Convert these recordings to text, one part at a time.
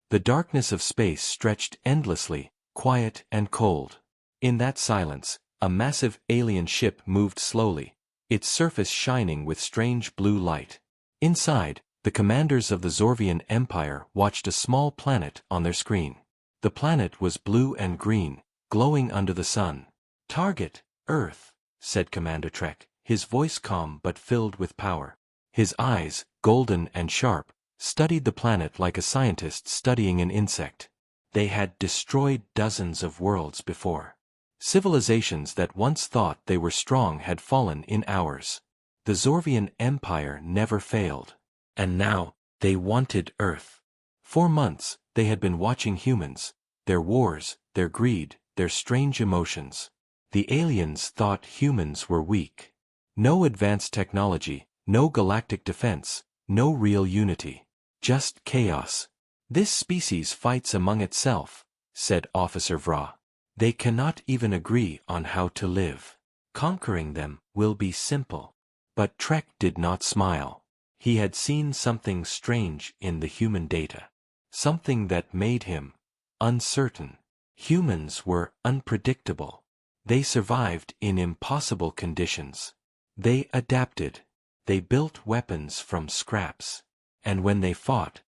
The darkness of space stretched endlessly, quiet and cold. In that silence, a massive alien ship moved slowly, its surface shining with strange blue light. Inside, the commanders of the Zorvian Empire watched a small planet on their screen. The planet was blue and green, glowing under the sun. "Target, Earth," said Commander Trek, his voice calm but filled with power. His eyes, golden and sharp, studied the planet like a scientist studying an insect. They had destroyed dozens of worlds before. Civilizations that once thought they were strong had fallen in hours. The Zorvian Empire never failed. And now, they wanted Earth. For months, they had been watching humans, their wars, their greed, their strange emotions. The aliens thought humans were weak. No advanced technology, no galactic defense, no real unity. Just chaos. "This species fights among itself," said Officer Vra. "They cannot even agree on how to live. Conquering them will be simple." But Trek did not smile. He had seen something strange in the human data. Something that made him uncertain. Humans were unpredictable. They survived in impossible conditions. They adapted. They built weapons from scraps. And when they fought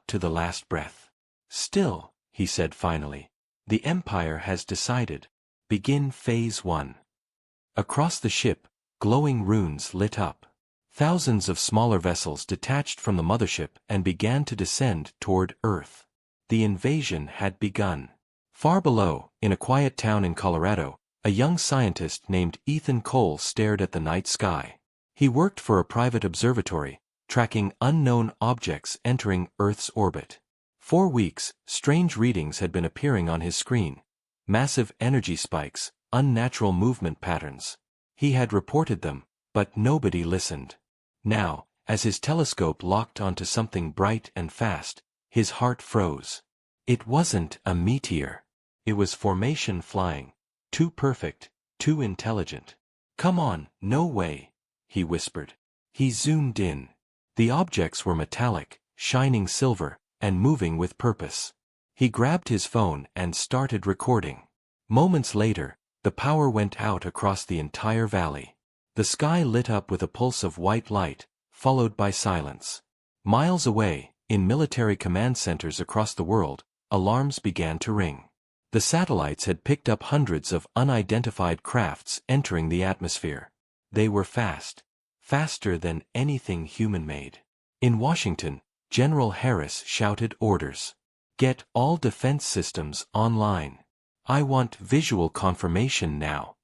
to the last breath. "Still," he said finally, "the Empire has decided. Begin Phase 1. Across the ship, glowing runes lit up. Thousands of smaller vessels detached from the mothership and began to descend toward Earth. The invasion had begun. Far below, in a quiet town in Colorado, a young scientist named Ethan Cole stared at the night sky. He worked for a private observatory, tracking unknown objects entering Earth's orbit. For weeks, strange readings had been appearing on his screen. Massive energy spikes, unnatural movement patterns. He had reported them, but nobody listened. Now, as his telescope locked onto something bright and fast, his heart froze. It wasn't a meteor. It was formation flying. Too perfect, too intelligent. "Come on, no way," he whispered. He zoomed in. The objects were metallic, shining silver, and moving with purpose. He grabbed his phone and started recording. Moments later, the power went out across the entire valley. The sky lit up with a pulse of white light, followed by silence. Miles away, in military command centers across the world, alarms began to ring. The satellites had picked up hundreds of unidentified crafts entering the atmosphere. They were fast. Faster than anything human-made. In Washington, General Harris shouted orders. "Get all defense systems online. I want visual confirmation now."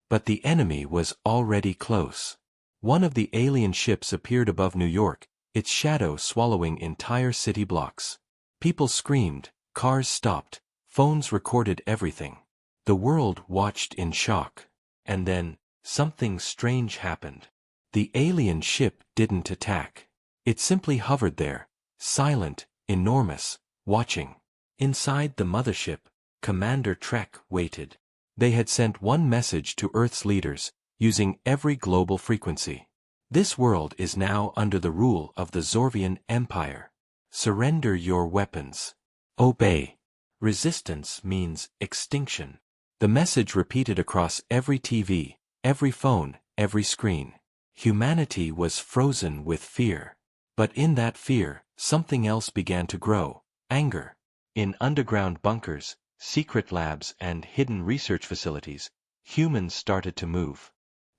But the enemy was already close. One of the alien ships appeared above New York, its shadow swallowing entire city blocks. People screamed, cars stopped, phones recorded everything. The world watched in shock. And then, something strange happened. The alien ship didn't attack. It simply hovered there, silent, enormous, watching. Inside the mothership, Commander Trek waited. They had sent one message to Earth's leaders, using every global frequency. "This world is now under the rule of the Zorvian Empire. Surrender your weapons. Obey. Resistance means extinction." The message repeated across every TV, every phone, every screen. Humanity was frozen with fear. But in that fear, something else began to grow: anger. In underground bunkers, secret labs and hidden research facilities, humans started to move.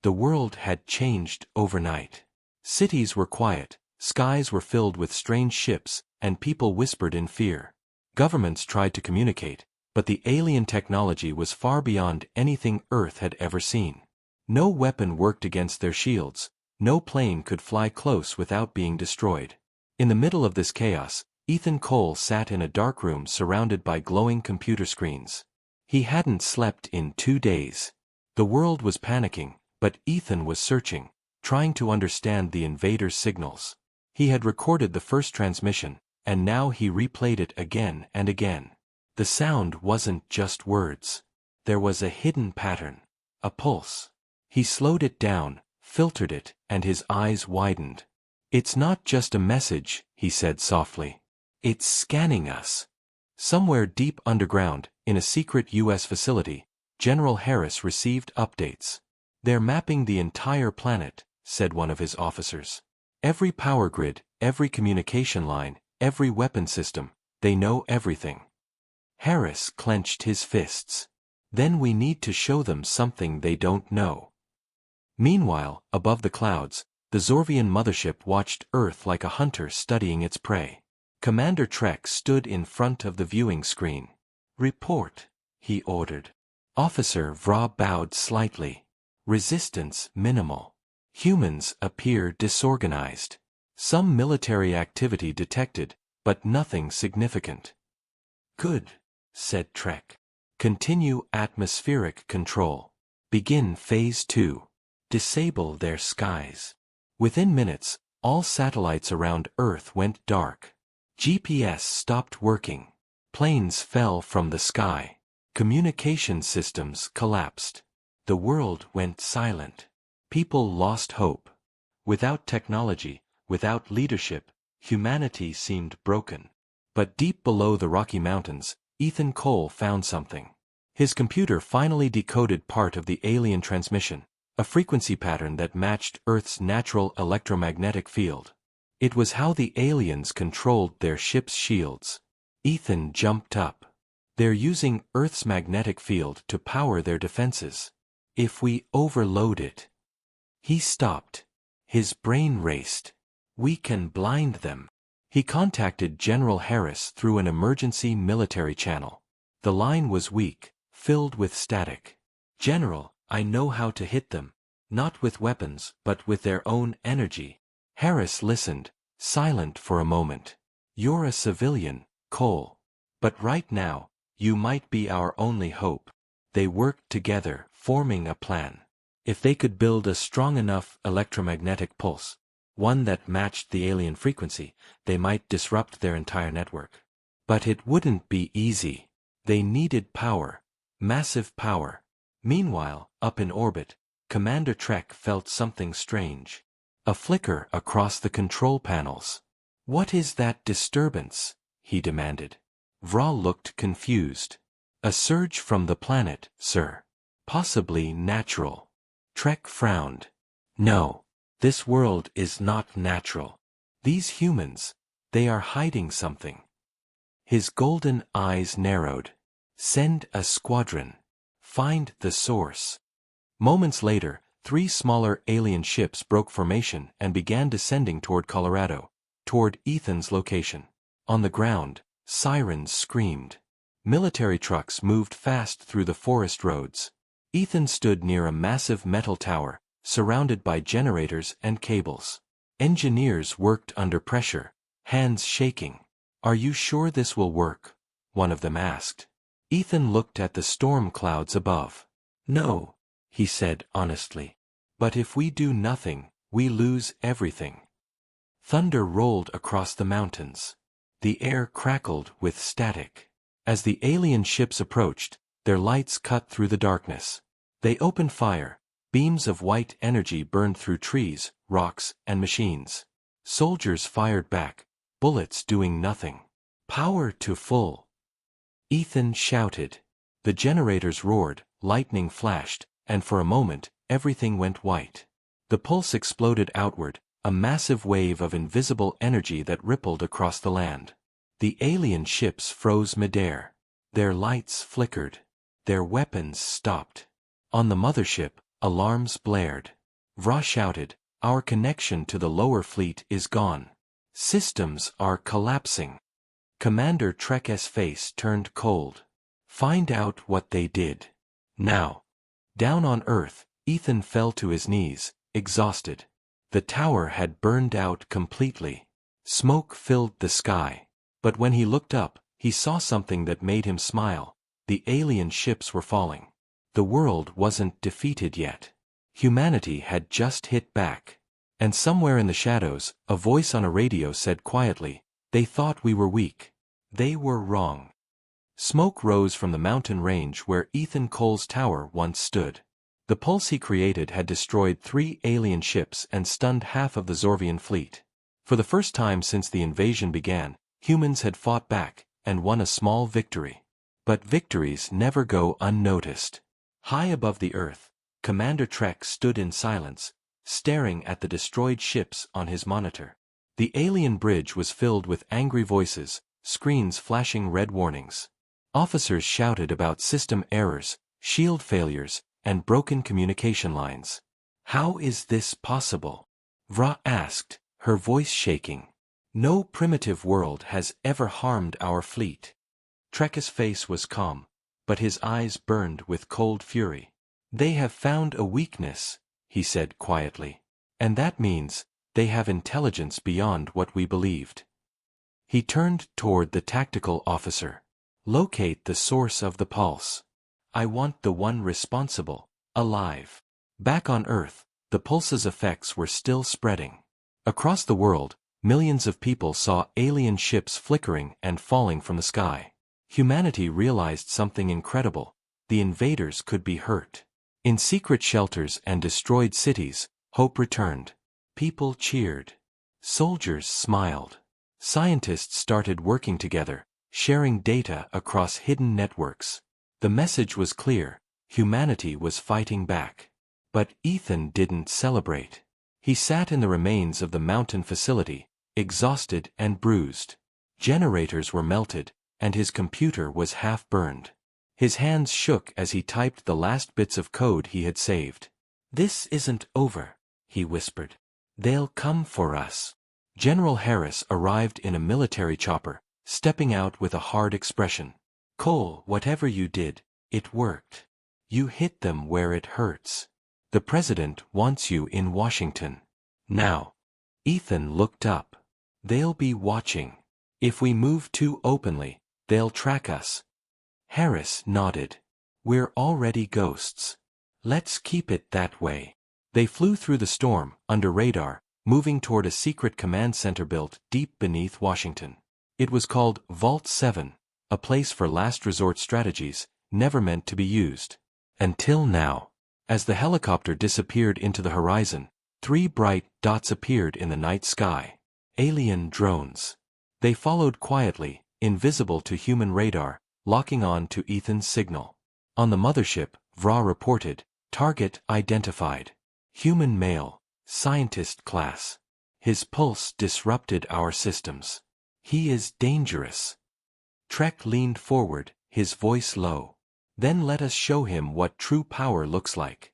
The world had changed overnight. Cities were quiet, skies were filled with strange ships, and people whispered in fear. Governments tried to communicate, but the alien technology was far beyond anything Earth had ever seen. No weapon worked against their shields, no plane could fly close without being destroyed. In the middle of this chaos, Ethan Cole sat in a dark room surrounded by glowing computer screens. He hadn't slept in 2 days. The world was panicking, but Ethan was searching, trying to understand the invaders' signals. He had recorded the first transmission, and now he replayed it again and again. The sound wasn't just words. There was a hidden pattern, a pulse. He slowed it down, filtered it, and his eyes widened. "It's not just a message," he said softly. It's scanning us. Somewhere deep underground, in a secret U.S. facility, General Harris received updates. They're mapping the entire planet, said one of his officers. Every power grid, every communication line, every weapon system, they know everything. Harris clenched his fists. Then we need to show them something they don't know. Meanwhile, above the clouds, the Zorvian mothership watched Earth like a hunter studying its prey. Commander Trek stood in front of the viewing screen. Report, he ordered. Officer Vra bowed slightly. Resistance minimal. Humans appear disorganized. Some military activity detected, but nothing significant. Good, said Trek. Continue atmospheric control. Begin Phase 2. Disable their skies. Within minutes, all satellites around Earth went dark. GPS stopped working. Planes fell from the sky. Communication systems collapsed. The world went silent. People lost hope. Without technology, without leadership, humanity seemed broken. But deep below the Rocky Mountains, Ethan Cole found something. His computer finally decoded part of the alien transmission, a frequency pattern that matched Earth's natural electromagnetic field. It was how the aliens controlled their ship's shields. Ethan jumped up. They're using Earth's magnetic field to power their defenses. If we overload it... He stopped. His brain raced. We can blind them. He contacted General Harris through an emergency military channel. The line was weak, filled with static. General, I know how to hit them. Not with weapons, but with their own energy. Harris listened, silent for a moment. You're a civilian, Cole. But right now, you might be our only hope. They worked together, forming a plan. If they could build a strong enough electromagnetic pulse, one that matched the alien frequency, they might disrupt their entire network. But it wouldn't be easy. They needed power. Massive power. Meanwhile, up in orbit, Commander Trek felt something strange. A flicker across the control panels. What is that disturbance? He demanded. Vra looked confused. A surge from the planet, sir. Possibly natural. Trek frowned. No. This world is not natural. These humans, they are hiding something. His golden eyes narrowed. Send a squadron. Find the source. Moments later, 3 smaller alien ships broke formation and began descending toward Colorado, toward Ethan's location. On the ground, sirens screamed. Military trucks moved fast through the forest roads. Ethan stood near a massive metal tower, surrounded by generators and cables. Engineers worked under pressure, hands shaking. Are you sure this will work? One of them asked. Ethan looked at the storm clouds above. No, he said honestly. But if we do nothing, we lose everything. Thunder rolled across the mountains. The air crackled with static. As the alien ships approached, their lights cut through the darkness. They opened fire. Beams of white energy burned through trees, rocks, and machines. Soldiers fired back, bullets doing nothing. Power to full. Ethan shouted. The generators roared, lightning flashed, and for a moment, everything went white. The pulse exploded outward, a massive wave of invisible energy that rippled across the land. The alien ships froze midair. Their lights flickered. Their weapons stopped. On the mothership, alarms blared. Vra shouted, our connection to the lower fleet is gone. Systems are collapsing. Commander Trek's face turned cold. Find out what they did. Now. Down on Earth, Ethan fell to his knees, exhausted. The tower had burned out completely. Smoke filled the sky. But when he looked up, he saw something that made him smile. The alien ships were falling. The world wasn't defeated yet. Humanity had just hit back. And somewhere in the shadows, a voice on a radio said quietly, they thought we were weak. They were wrong. Smoke rose from the mountain range where Ethan Cole's tower once stood. The pulse he created had destroyed 3 alien ships and stunned half of the Zorvian fleet. For the first time since the invasion began, Humans had fought back, and won a small victory. But victories never go unnoticed. High above the earth, Commander Trek stood in silence, staring at the destroyed ships on his monitor. The alien bridge was filled with angry voices, screens flashing red warnings. Officers shouted about system errors, shield failures, and broken communication lines. "How is this possible?" Vra asked, her voice shaking. "No primitive world has ever harmed our fleet." Trek's face was calm, but his eyes burned with cold fury. "They have found a weakness," he said quietly. "And that means they have intelligence beyond what we believed." He turned toward the tactical officer. "Locate the source of the pulse. I want the one responsible, alive." Back on Earth, the pulse's effects were still spreading. Across the world, millions of people saw alien ships flickering and falling from the sky. Humanity realized something incredible: the invaders could be hurt. In secret shelters and destroyed cities, hope returned. People cheered. Soldiers smiled. Scientists started working together, sharing data across hidden networks. The message was clear: humanity was fighting back. But Ethan didn't celebrate. He sat in the remains of the mountain facility, exhausted and bruised. Generators were melted, and his computer was half burned. His hands shook as he typed the last bits of code he had saved. "This isn't over," he whispered. "They'll come for us." General Harris arrived in a military chopper, stepping out with a hard expression. "Cole, whatever you did, it worked. You hit them where it hurts. The president wants you in Washington. Now." Ethan looked up. "They'll be watching. If we move too openly, they'll track us." Harris nodded. "We're already ghosts. Let's keep it that way." They flew through the storm, under radar, moving toward a secret command center built deep beneath Washington. It was called Vault 7, a place for last resort strategies, never meant to be used. Until now. As the helicopter disappeared into the horizon, 3 bright dots appeared in the night sky. Alien drones. They followed quietly, invisible to human radar, locking on to Ethan's signal. On the mothership, Vra reported, "Target identified. Human male, scientist class. His pulse disrupted our systems. He is dangerous." Trek leaned forward, his voice low. "Then let us show him what true power looks like."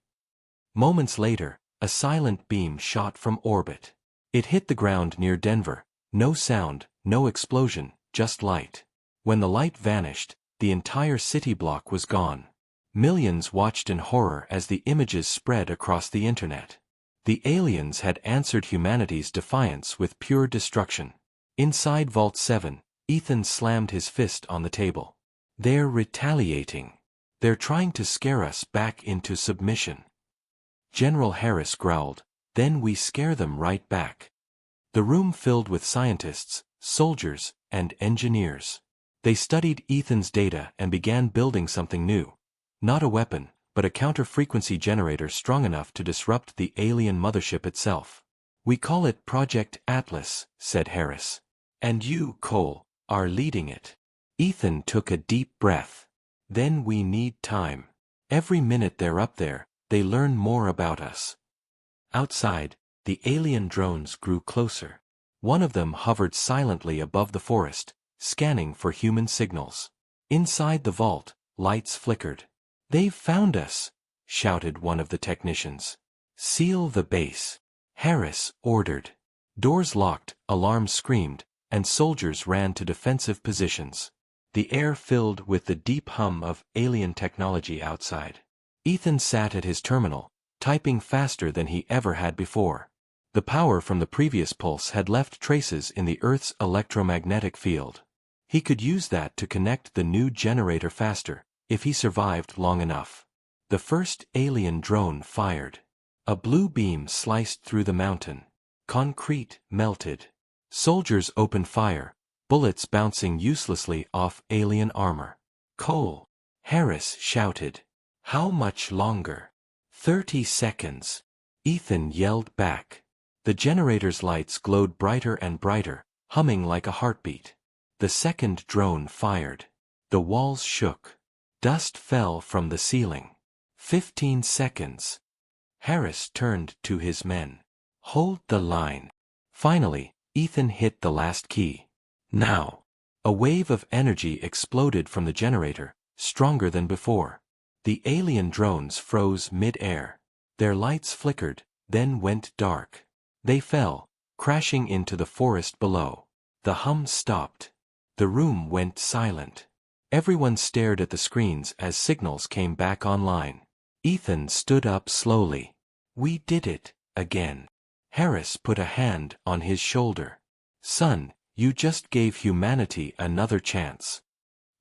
Moments later, a silent beam shot from orbit. It hit the ground near Denver. No sound, no explosion, just light. When the light vanished, the entire city block was gone. Millions watched in horror as the images spread across the internet. The aliens had answered humanity's defiance with pure destruction. Inside Vault 7, Ethan slammed his fist on the table. "They're retaliating. They're trying to scare us back into submission." General Harris growled, "Then we scare them right back." The room filled with scientists, soldiers, and engineers. They studied Ethan's data and began building something new. Not a weapon, but a counter-frequency generator strong enough to disrupt the alien mothership itself. "We call it Project Atlas," said Harris. "And you, Cole, are leading it." Ethan took a deep breath. "Then we need time. Every minute they're up there, they learn more about us." Outside, the alien drones grew closer. One of them hovered silently above the forest, scanning for human signals. Inside the vault, lights flickered. "They've found us," shouted one of the technicians. "Seal the base," Harris ordered. Doors locked, alarms screamed, and soldiers ran to defensive positions. The air filled with the deep hum of alien technology outside. Ethan sat at his terminal, typing faster than he ever had before. The power from the previous pulse had left traces in the Earth's electromagnetic field. He could use that to connect the new generator faster, if he survived long enough. The first alien drone fired. A blue beam sliced through the mountain. Concrete melted. Soldiers opened fire, bullets bouncing uselessly off alien armor. "Cole!" Harris shouted. "How much longer?" 30 seconds. Ethan yelled back. The generator's lights glowed brighter and brighter, humming like a heartbeat. The second drone fired. The walls shook. Dust fell from the ceiling. 15 seconds. Harris turned to his men. Hold the line. Finally, Ethan hit the last key. Now. A wave of energy exploded from the generator, stronger than before. The alien drones froze mid-air. Their lights flickered, then went dark. They fell, crashing into the forest below. The hum stopped. The room went silent. Everyone stared at the screens as signals came back online. Ethan stood up slowly. We did it, again. Harris put a hand on his shoulder. Son, you just gave humanity another chance.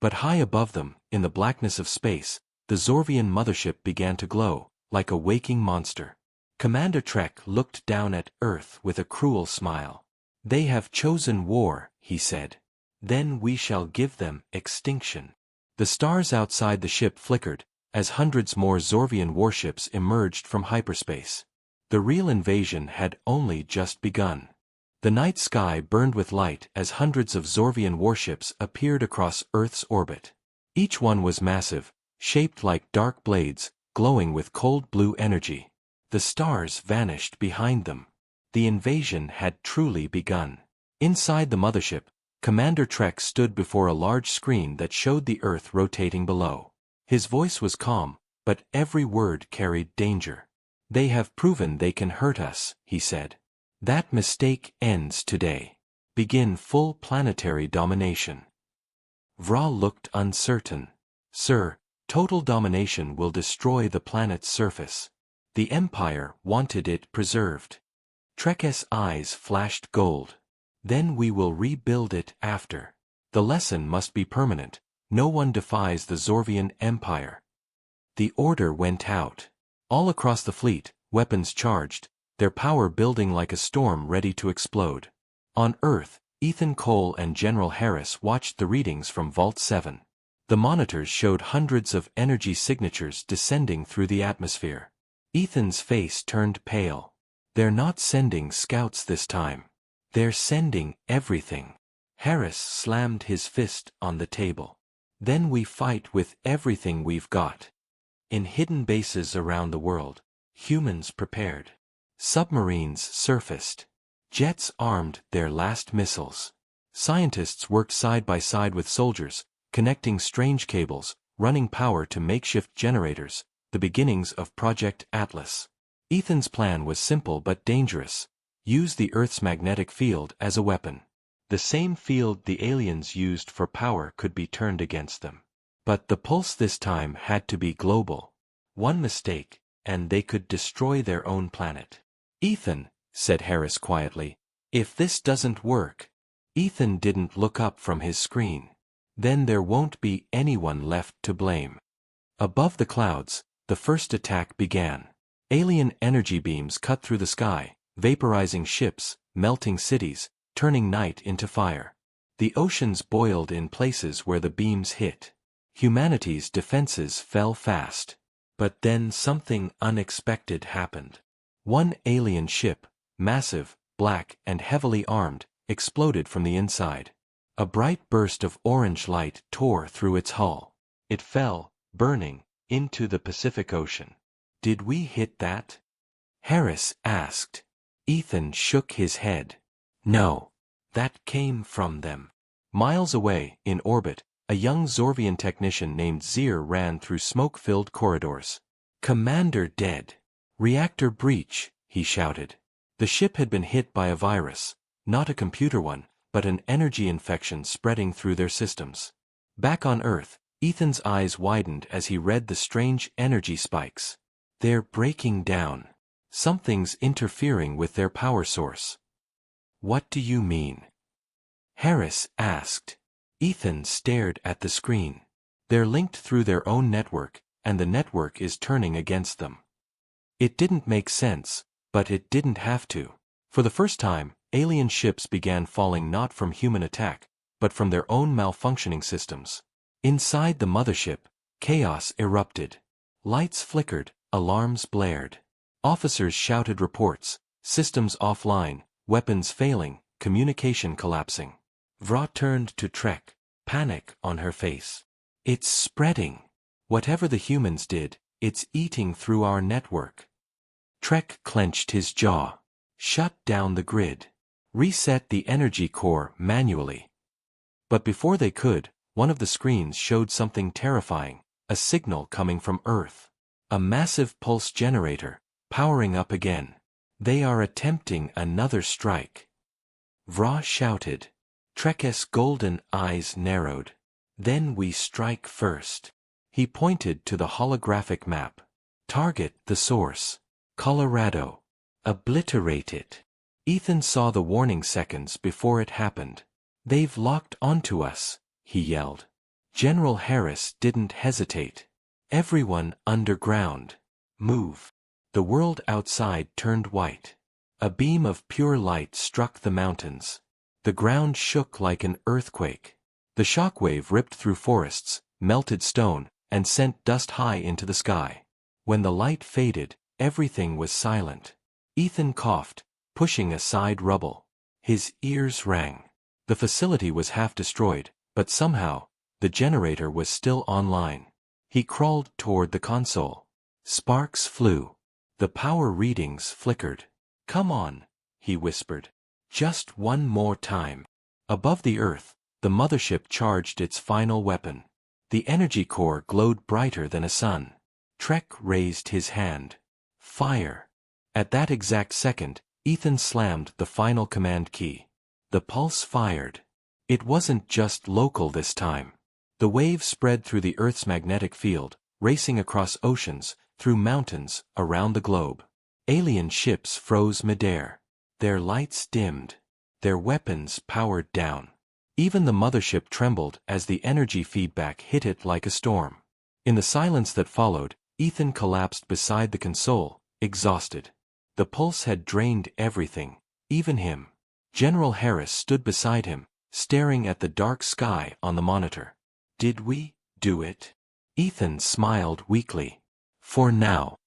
But high above them, in the blackness of space, the Zorvian mothership began to glow, like a waking monster. Commander Trek looked down at Earth with a cruel smile. They have chosen war, he said. Then we shall give them extinction. The stars outside the ship flickered, as hundreds more Zorvian warships emerged from hyperspace. The real invasion had only just begun. The night sky burned with light as hundreds of Zorvian warships appeared across Earth's orbit. Each one was massive, shaped like dark blades, glowing with cold blue energy. The stars vanished behind them. The invasion had truly begun. Inside the mothership, Commander Trek stood before a large screen that showed the Earth rotating below. His voice was calm, but every word carried danger. They have proven they can hurt us, he said. That mistake ends today. Begin full planetary domination. Vra looked uncertain. Sir, total domination will destroy the planet's surface. The Empire wanted it preserved. Trek's eyes flashed gold. Then we will rebuild it after. The lesson must be permanent. No one defies the Zorvian Empire. The order went out. All across the fleet, weapons charged, their power building like a storm ready to explode. On Earth, Ethan Cole and General Harris watched the readings from Vault 7. The monitors showed hundreds of energy signatures descending through the atmosphere. Ethan's face turned pale. They're not sending scouts this time. They're sending everything. Harris slammed his fist on the table. Then we fight with everything we've got. In hidden bases around the world, humans prepared. Submarines surfaced. Jets armed their last missiles. Scientists worked side by side with soldiers, connecting strange cables, running power to makeshift generators, the beginnings of Project Atlas. Ethan's plan was simple but dangerous. Use the Earth's magnetic field as a weapon. The same field the aliens used for power could be turned against them. But the pulse this time had to be global. One mistake, and they could destroy their own planet. Ethan, said Harris quietly, if this doesn't work. Ethan didn't look up from his screen. Then there won't be anyone left to blame. Above the clouds, the first attack began. Alien energy beams cut through the sky, vaporizing ships, melting cities, turning night into fire. The oceans boiled in places where the beams hit. Humanity's defenses fell fast. But then something unexpected happened. One alien ship, massive, black, and heavily armed, exploded from the inside. A bright burst of orange light tore through its hull. It fell, burning, into the Pacific Ocean. Did we hit that? Harris asked. Ethan shook his head. No. That came from them. Miles away, in orbit, a young Zorvian technician named Zir ran through smoke-filled corridors. Commander dead. Reactor breach, he shouted. The ship had been hit by a virus, not a computer one, but an energy infection spreading through their systems. Back on Earth, Ethan's eyes widened as he read the strange energy spikes. They're breaking down. Something's interfering with their power source. What do you mean? Harris asked. Ethan stared at the screen. They're linked through their own network, and the network is turning against them. It didn't make sense, but it didn't have to. For the first time, alien ships began falling not from human attack, but from their own malfunctioning systems. Inside the mothership, chaos erupted. Lights flickered, alarms blared. Officers shouted reports, systems offline, weapons failing, communication collapsing. Vra turned to Trek, panic on her face. It's spreading. Whatever the humans did, it's eating through our network. Trek clenched his jaw. Shut down the grid. Reset the energy core manually. But before they could, one of the screens showed something terrifying, a signal coming from Earth. A massive pulse generator, powering up again. They are attempting another strike. Vra shouted. Trek's golden eyes narrowed. Then we strike first. He pointed to the holographic map. Target the source. Colorado. Obliterate it. Ethan saw the warning seconds before it happened. They've locked onto us, he yelled. General Harris didn't hesitate. Everyone underground. Move. The world outside turned white. A beam of pure light struck the mountains. The ground shook like an earthquake. The shockwave ripped through forests, melted stone, and sent dust high into the sky. When the light faded, everything was silent. Ethan coughed, pushing aside rubble. His ears rang. The facility was half destroyed, but somehow, the generator was still online. He crawled toward the console. Sparks flew. The power readings flickered. Come on, he whispered. Just one more time. Above the Earth, the mothership charged its final weapon. The energy core glowed brighter than a sun. Trek raised his hand. Fire. At that exact second, Ethan slammed the final command key. The pulse fired. It wasn't just local this time. The wave spread through the Earth's magnetic field, racing across oceans, through mountains, around the globe. Alien ships froze midair. Their lights dimmed. Their weapons powered down. Even the mothership trembled as the energy feedback hit it like a storm. In the silence that followed, Ethan collapsed beside the console, exhausted. The pulse had drained everything, even him. General Harris stood beside him, staring at the dark sky on the monitor. Did we do it? Ethan smiled weakly. For now.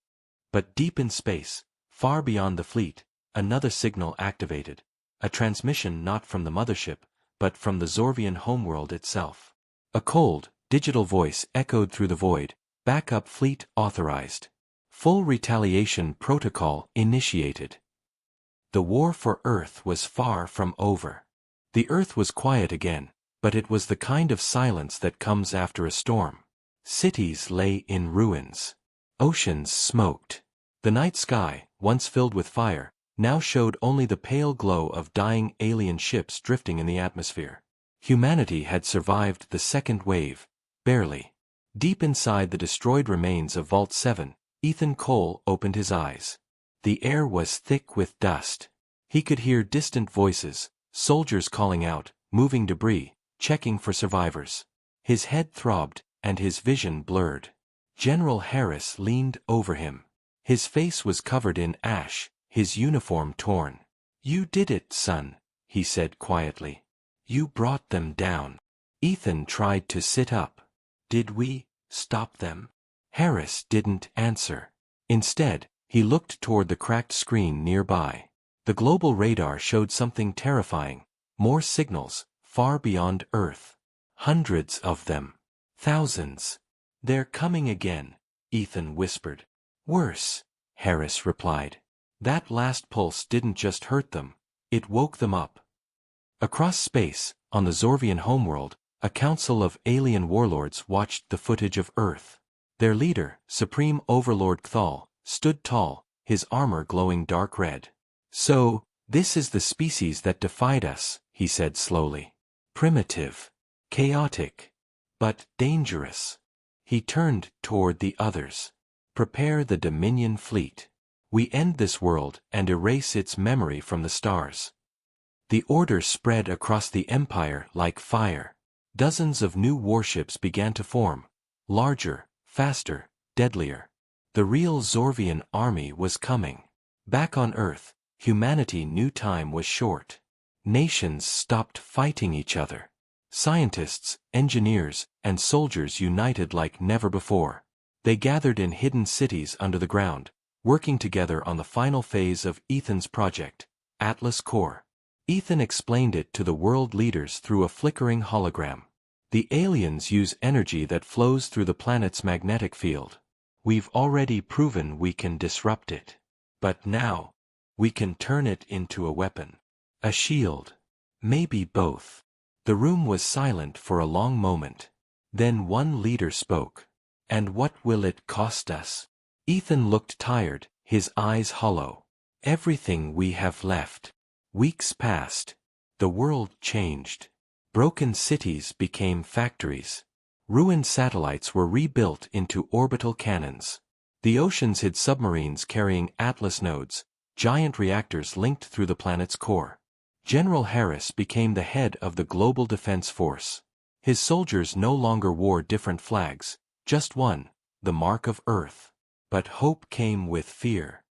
But deep in space, far beyond the fleet, another signal activated. A transmission not from the mothership, but from the Zorvian homeworld itself. A cold, digital voice echoed through the void. Backup fleet authorized. Full retaliation protocol initiated. The war for Earth was far from over. The Earth was quiet again, but it was the kind of silence that comes after a storm. Cities lay in ruins. Oceans smoked. The night sky, once filled with fire, now showed only the pale glow of dying alien ships drifting in the atmosphere. Humanity had survived the second wave, barely. Deep inside the destroyed remains of Vault 7, Ethan Cole opened his eyes. The air was thick with dust. He could hear distant voices, soldiers calling out, moving debris, checking for survivors. His head throbbed, and his vision blurred. General Harris leaned over him. His face was covered in ash, his uniform torn. You did it, son, he said quietly. You brought them down. Ethan tried to sit up. Did we stop them? Harris didn't answer. Instead, he looked toward the cracked screen nearby. The global radar showed something terrifying. More signals, far beyond Earth. Hundreds of them. Thousands. They're coming again, Ethan whispered. Worse, Harris replied. That last pulse didn't just hurt them, it woke them up. Across space, on the Zorvian homeworld, a council of alien warlords watched the footage of Earth. Their leader, Supreme Overlord Cthal, stood tall, his armor glowing dark red. So, this is the species that defied us, he said slowly. Primitive. Chaotic. But dangerous. He turned toward the others. Prepare the Dominion fleet. We end this world and erase its memory from the stars. The order spread across the Empire like fire. Dozens of new warships began to form. Larger, faster, deadlier. The real Zorvian army was coming. Back on Earth, humanity knew time was short. Nations stopped fighting each other. Scientists, engineers, and soldiers united like never before. They gathered in hidden cities under the ground, working together on the final phase of Ethan's project, Atlas Core. Ethan explained it to the world leaders through a flickering hologram. The aliens use energy that flows through the planet's magnetic field. We've already proven we can disrupt it. But now, we can turn it into a weapon. A shield. Maybe both. The room was silent for a long moment. Then one leader spoke. And what will it cost us? Ethan looked tired, his eyes hollow. Everything we have left. Weeks passed. The world changed. Broken cities became factories. Ruined satellites were rebuilt into orbital cannons. The oceans hid submarines carrying Atlas nodes, giant reactors linked through the planet's core. General Harris became the head of the Global Defense Force. His soldiers no longer wore different flags, just one, the mark of Earth. But hope came with fear.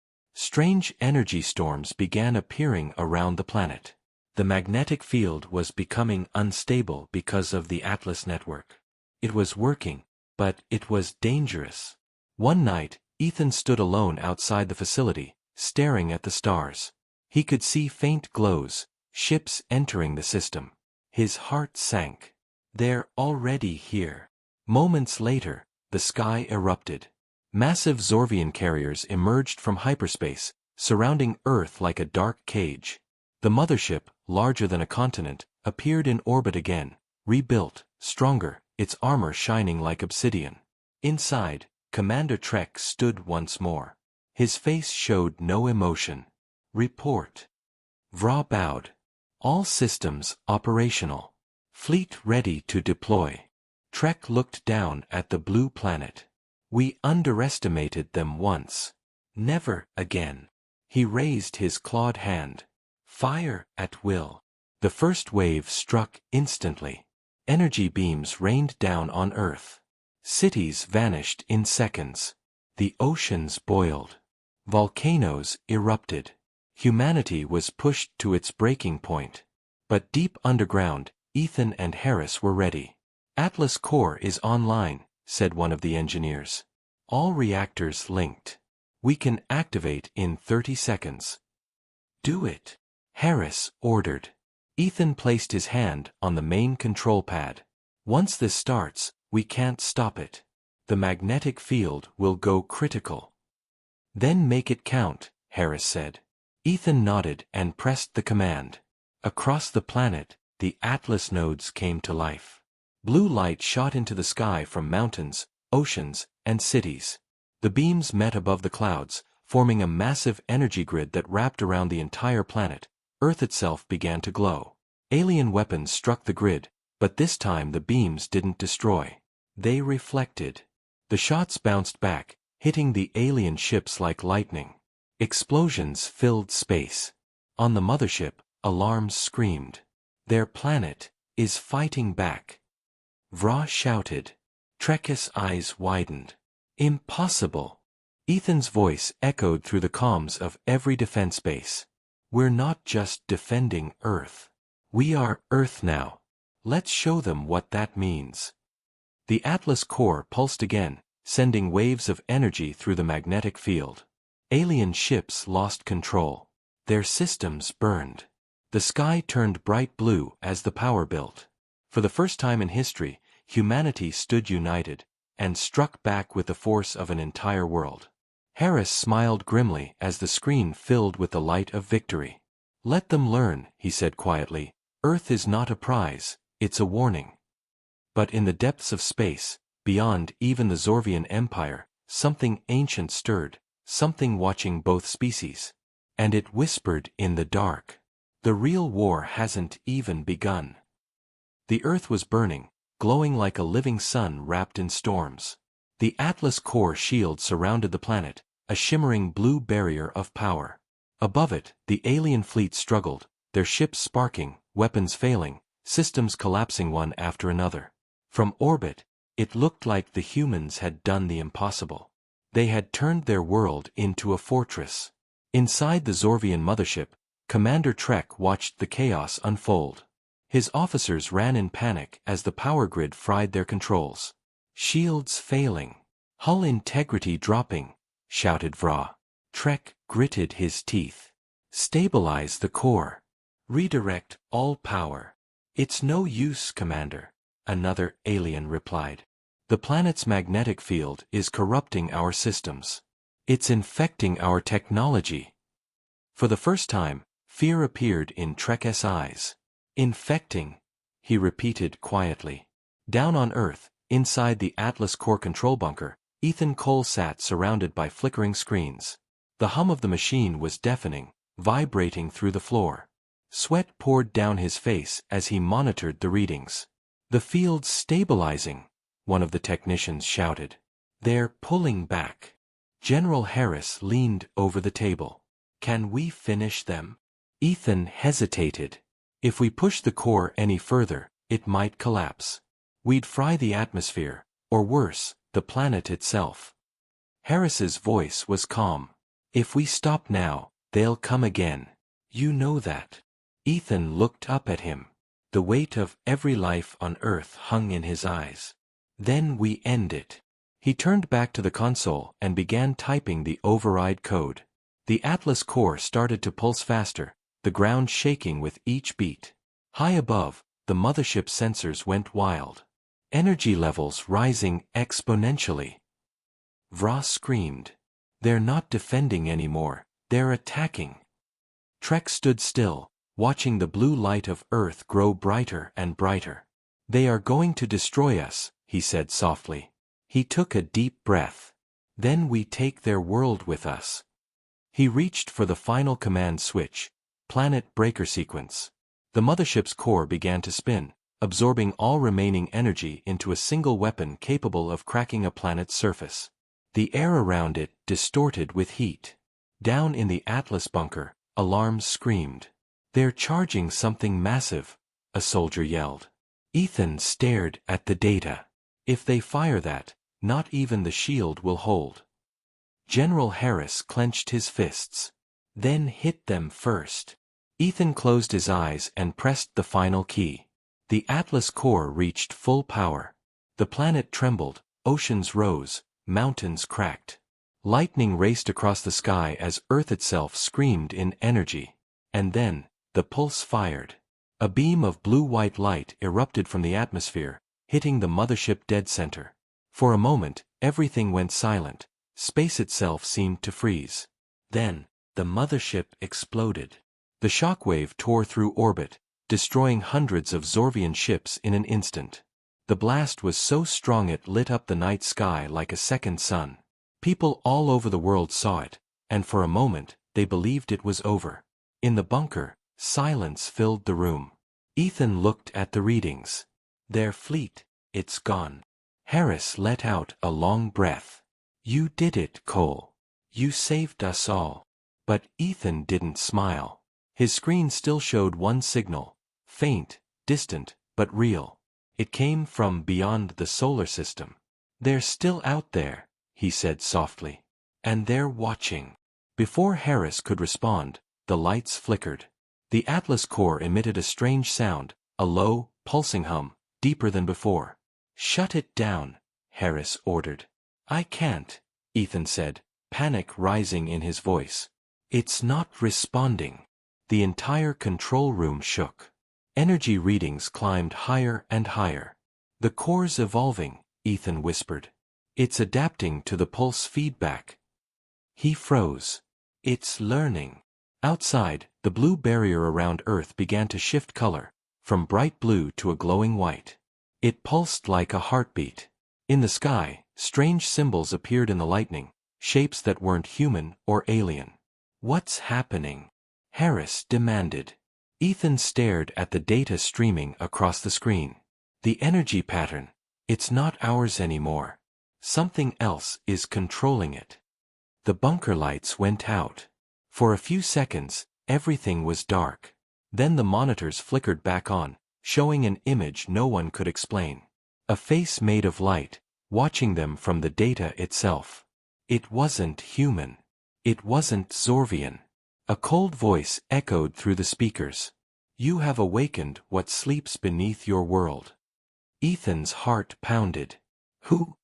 Strange energy storms began appearing around the planet. The magnetic field was becoming unstable because of the Atlas network. It was working, but it was dangerous. One night, Ethan stood alone outside the facility, staring at the stars. He could see faint glows, ships entering the system. His heart sank. They're already here. Moments later, the sky erupted. Massive Zorvian carriers emerged from hyperspace, surrounding Earth like a dark cage. The mothership, larger than a continent, appeared in orbit again, rebuilt, stronger, its armor shining like obsidian. Inside, Commander Trek stood once more. His face showed no emotion. Report. Vra bowed. All systems operational. Fleet ready to deploy. Trek looked down at the blue planet. We underestimated them once. Never again. He raised his clawed hand. Fire at will. The first wave struck instantly. Energy beams rained down on Earth. Cities vanished in seconds. The oceans boiled. Volcanoes erupted. Humanity was pushed to its breaking point. But deep underground, Ethan and Harris were ready. Atlas Core is online, said one of the engineers. All reactors linked. We can activate in 30 seconds. Do it, Harris ordered. Ethan placed his hand on the main control pad. Once this starts, we can't stop it. The magnetic field will go critical. Then make it count, Harris said. Ethan nodded and pressed the command. Across the planet, the Atlas nodes came to life. Blue light shot into the sky from mountains, oceans, and cities. The beams met above the clouds, forming a massive energy grid that wrapped around the entire planet. Earth itself began to glow. Alien weapons struck the grid, but this time the beams didn't destroy. They reflected. The shots bounced back, hitting the alien ships like lightning. Explosions filled space. On the mothership, alarms screamed. Their planet is fighting back. Vra shouted. Trek's eyes widened. Impossible. Ethan's voice echoed through the comms of every defense base. We're not just defending Earth. We are Earth now. Let's show them what that means. The Atlas core pulsed again, sending waves of energy through the magnetic field. Alien ships lost control. Their systems burned. The sky turned bright blue as the power built. For the first time in history, humanity stood united, and struck back with the force of an entire world. Harris smiled grimly as the screen filled with the light of victory. Let them learn, he said quietly. Earth is not a prize, it's a warning. But in the depths of space, beyond even the Zorvian Empire, something ancient stirred, something watching both species. And it whispered in the dark. The real war hasn't even begun. The Earth was burning, glowing like a living sun wrapped in storms. The Atlas core shield surrounded the planet, a shimmering blue barrier of power. Above it, the alien fleet struggled, their ships sparking, weapons failing, systems collapsing one after another. From orbit, it looked like the humans had done the impossible. They had turned their world into a fortress. Inside the Zorvian mothership, Commander Trek watched the chaos unfold. His officers ran in panic as the power grid fried their controls. Shields failing. Hull integrity dropping, shouted Vra. Trek gritted his teeth. Stabilize the core. Redirect all power. It's no use, Commander, another alien replied. The planet's magnetic field is corrupting our systems. It's infecting our technology. For the first time, fear appeared in Trek's eyes. Infecting, he repeated quietly. Down on Earth, inside the Atlas core control bunker, Ethan Cole sat surrounded by flickering screens. The hum of the machine was deafening, vibrating through the floor. Sweat poured down his face as he monitored the readings. "The field's stabilizing," one of the technicians shouted. "They're pulling back." General Harris leaned over the table. "Can we finish them?" Ethan hesitated. "If we push the core any further, it might collapse. We'd fry the atmosphere, or worse, the planet itself." Harris's voice was calm. "If we stop now, they'll come again. You know that." Ethan looked up at him. The weight of every life on Earth hung in his eyes. "Then we end it." He turned back to the console and began typing the override code. The Atlas core started to pulse faster, the ground shaking with each beat. High above, the mothership sensors went wild. Energy levels rising exponentially. Vra screamed. "They're not defending anymore, they're attacking." Trek stood still, watching the blue light of Earth grow brighter and brighter. "They are going to destroy us," he said softly. He took a deep breath. "Then we take their world with us." He reached for the final command switch, planet breaker sequence. The mothership's core began to spin, absorbing all remaining energy into a single weapon capable of cracking a planet's surface. The air around it distorted with heat. Down in the Atlas bunker, alarms screamed. "They're charging something massive," a soldier yelled. Ethan stared at the data. "If they fire that, not even the shield will hold." General Harris clenched his fists. "Then hit them first." Ethan closed his eyes and pressed the final key. The Atlas core reached full power. The planet trembled, oceans rose, mountains cracked. Lightning raced across the sky as Earth itself screamed in energy. And then, the pulse fired. A beam of blue-white light erupted from the atmosphere, hitting the mothership dead center. For a moment, everything went silent. Space itself seemed to freeze. Then, the mothership exploded. The shockwave tore through orbit, destroying hundreds of Zorvian ships in an instant. The blast was so strong it lit up the night sky like a second sun. People all over the world saw it, and for a moment, they believed it was over. In the bunker, silence filled the room. Ethan looked at the readings. "Their fleet, it's gone." Harris let out a long breath. "You did it, Cole. You saved us all." But Ethan didn't smile. His screen still showed one signal, faint, distant, but real. It came from beyond the solar system. "They're still out there," he said softly. "And they're watching." Before Harris could respond, the lights flickered. The Atlas core emitted a strange sound, a low, pulsing hum, deeper than before. "Shut it down," Harris ordered. "I can't," Ethan said, panic rising in his voice. "It's not responding." The entire control room shook. Energy readings climbed higher and higher. "The core's evolving," Ethan whispered. "It's adapting to the pulse feedback." He froze. "It's learning." Outside, the blue barrier around Earth began to shift color, from bright blue to a glowing white. It pulsed like a heartbeat. In the sky, strange symbols appeared in the lightning, shapes that weren't human or alien. "What's happening?" Harris demanded. Ethan stared at the data streaming across the screen. "The energy pattern. It's not ours anymore. Something else is controlling it." The bunker lights went out. For a few seconds, everything was dark. Then the monitors flickered back on, showing an image no one could explain. A face made of light, watching them from the data itself. It wasn't human. It wasn't Zorvian. A cold voice echoed through the speakers. "You have awakened what sleeps beneath your world." Ethan's heart pounded. Who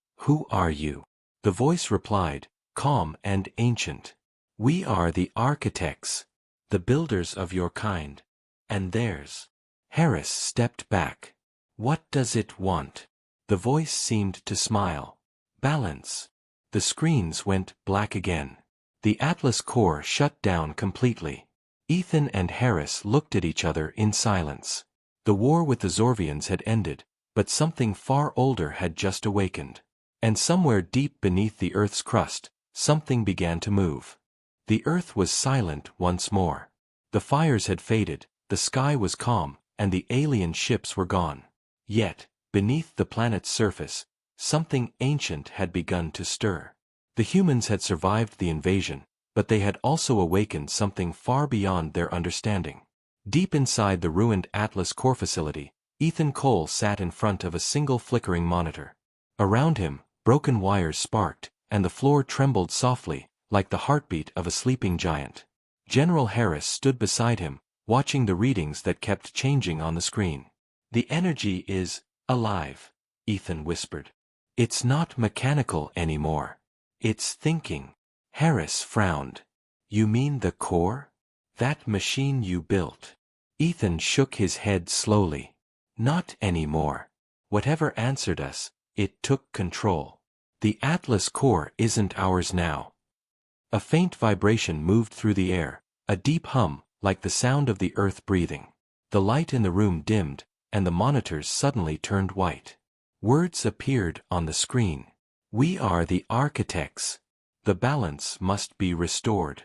are you?" The voice replied, calm and ancient. "We are the architects, the builders of your kind. And theirs. Harris stepped back. What does it want? The voice seemed to smile. Balance. The screens went black again. The Atlas core shut down completely. Ethan and Harris looked at each other in silence. The war with the Zorvians had ended, but something far older had just awakened. And somewhere deep beneath the Earth's crust, something began to move. The Earth was silent once more. The fires had faded, the sky was calm, and the alien ships were gone. Yet, beneath the planet's surface, something ancient had begun to stir. The humans had survived the invasion, but they had also awakened something far beyond their understanding. Deep inside the ruined Atlas core facility, Ethan Cole sat in front of a single flickering monitor. Around him, broken wires sparked, and the floor trembled softly, like the heartbeat of a sleeping giant. General Harris stood beside him, watching the readings that kept changing on the screen. The energy is alive, Ethan whispered. It's not mechanical anymore. It's thinking. Harris frowned. You mean the core? That machine you built? Ethan shook his head slowly. Not anymore. Whatever answered us, it took control. The Atlas core isn't ours now. A faint vibration moved through the air, a deep hum, like the sound of the earth breathing. The light in the room dimmed, and the monitors suddenly turned white. Words appeared on the screen. We are the architects. The balance must be restored.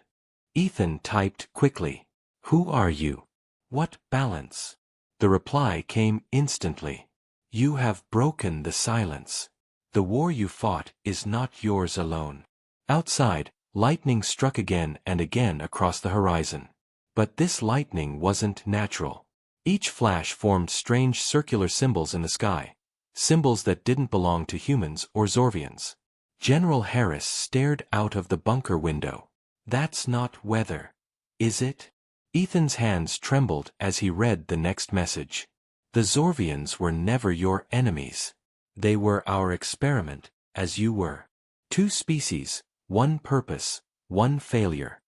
Ethan typed quickly. Who are you? What balance? The reply came instantly. You have broken the silence. The war you fought is not yours alone. Outside, lightning struck again and again across the horizon. But this lightning wasn't natural. Each flash formed strange circular symbols in the sky, symbols that didn't belong to humans or Zorvians. General Harris stared out of the bunker window. That's not weather, is it? Ethan's hands trembled as he read the next message. The Zorvians were never your enemies. They were our experiment, as you were. Two species, one purpose, one failure.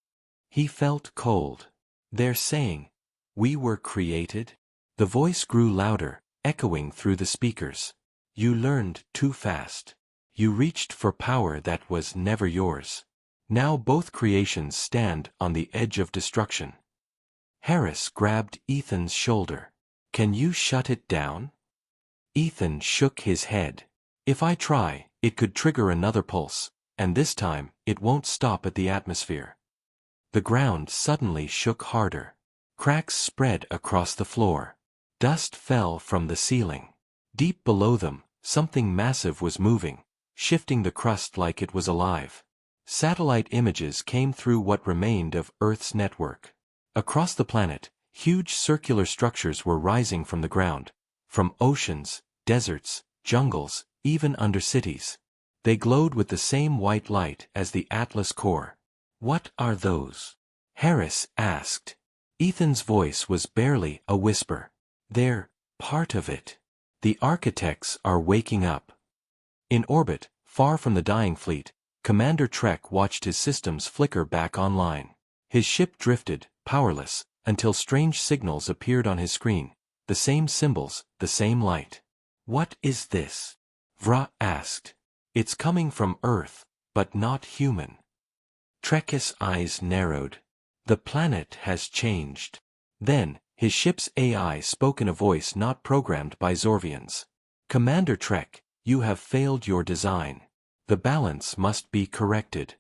He felt cold. They're saying, we were created? The voice grew louder, echoing through the speakers. You learned too fast. You reached for power that was never yours. Now both creations stand on the edge of destruction. Harris grabbed Ethan's shoulder. Can you shut it down? Ethan shook his head. If I try, it could trigger another pulse, and this time, it won't stop at the atmosphere. The ground suddenly shook harder. Cracks spread across the floor. Dust fell from the ceiling. Deep below them, something massive was moving, shifting the crust like it was alive. Satellite images came through what remained of Earth's network. Across the planet, huge circular structures were rising from the ground, from oceans, deserts, jungles, even under cities. They glowed with the same white light as the Atlas core. What are those? Harris asked. Ethan's voice was barely a whisper. They're part of it. The architects are waking up. In orbit, far from the dying fleet, Commander Trek watched his systems flicker back online. His ship drifted, powerless, until strange signals appeared on his screen, the same symbols, the same light. What is this? Vra asked. It's coming from Earth, but not human. Trek's eyes narrowed. The planet has changed. Then, his ship's AI spoke in a voice not programmed by Zorvians. Commander Trek, you have failed your design. The balance must be corrected.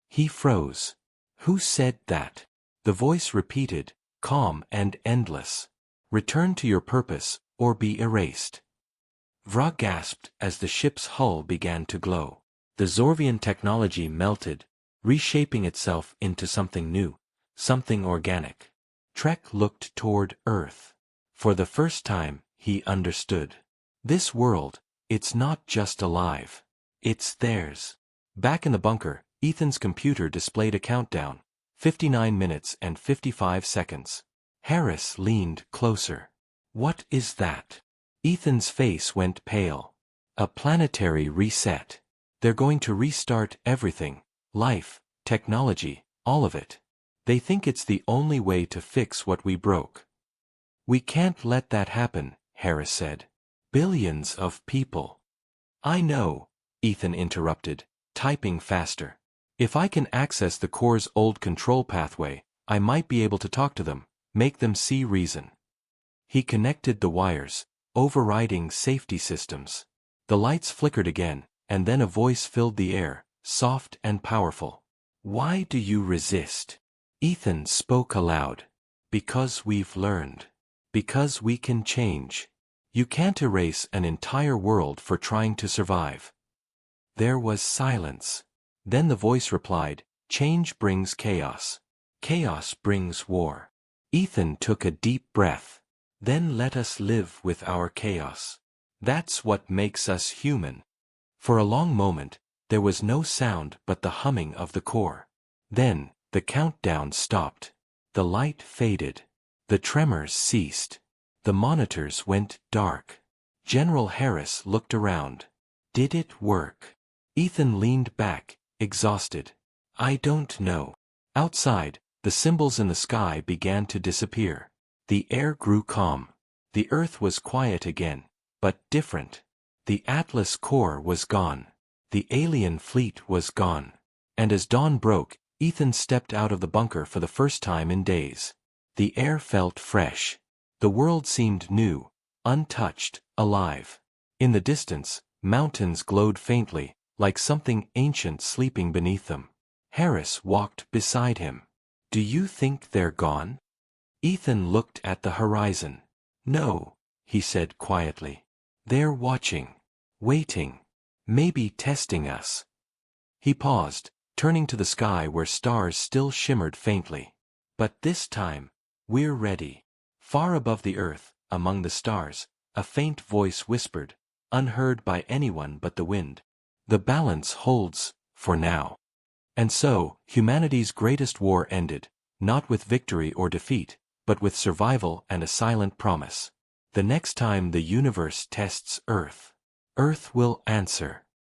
He froze. Who said that? The voice repeated, calm and endless. Return to your purpose, or be erased. Vra gasped as the ship's hull began to glow. The Zorvian technology melted, reshaping itself into something new, something organic. Trek looked toward Earth. For the first time, he understood. This world, it's not just alive. It's theirs. Back in the bunker, Ethan's computer displayed a countdown, 59 minutes and 55 seconds. Harris leaned closer. What is that? Ethan's face went pale. A planetary reset. They're going to restart everything. Life, technology, all of it. They think it's the only way to fix what we broke. We can't let that happen, Harris said. Billions of people. I know, Ethan interrupted, typing faster. If I can access the core's old control pathway, I might be able to talk to them, make them see reason. He connected the wires, overriding safety systems. The lights flickered again, and then a voice filled the air, soft and powerful. Why do you resist? Ethan spoke aloud. Because we've learned. Because we can change. You can't erase an entire world for trying to survive. There was silence. Then the voice replied, change brings chaos. Chaos brings war. Ethan took a deep breath. Then let us live with our chaos. That's what makes us human. For a long moment, there was no sound but the humming of the core. Then, the countdown stopped. The light faded. The tremors ceased. The monitors went dark. General Harris looked around. Did it work? Ethan leaned back, exhausted. I don't know. Outside, the symbols in the sky began to disappear. The air grew calm. The earth was quiet again, but different. The Atlas core was gone. The alien fleet was gone. And as dawn broke, Ethan stepped out of the bunker for the first time in days. The air felt fresh. The world seemed new, untouched, alive. In the distance, mountains glowed faintly, like something ancient sleeping beneath them. Harris walked beside him. Do you think they're gone? Ethan looked at the horizon. No, he said quietly. They're watching. Waiting. Maybe testing us. He paused, turning to the sky where stars still shimmered faintly. But this time, we're ready. Far above the earth, among the stars, a faint voice whispered, unheard by anyone but the wind. The balance holds, for now. And so, humanity's greatest war ended, not with victory or defeat, but with survival and a silent promise. The next time the universe tests Earth, Earth will answer.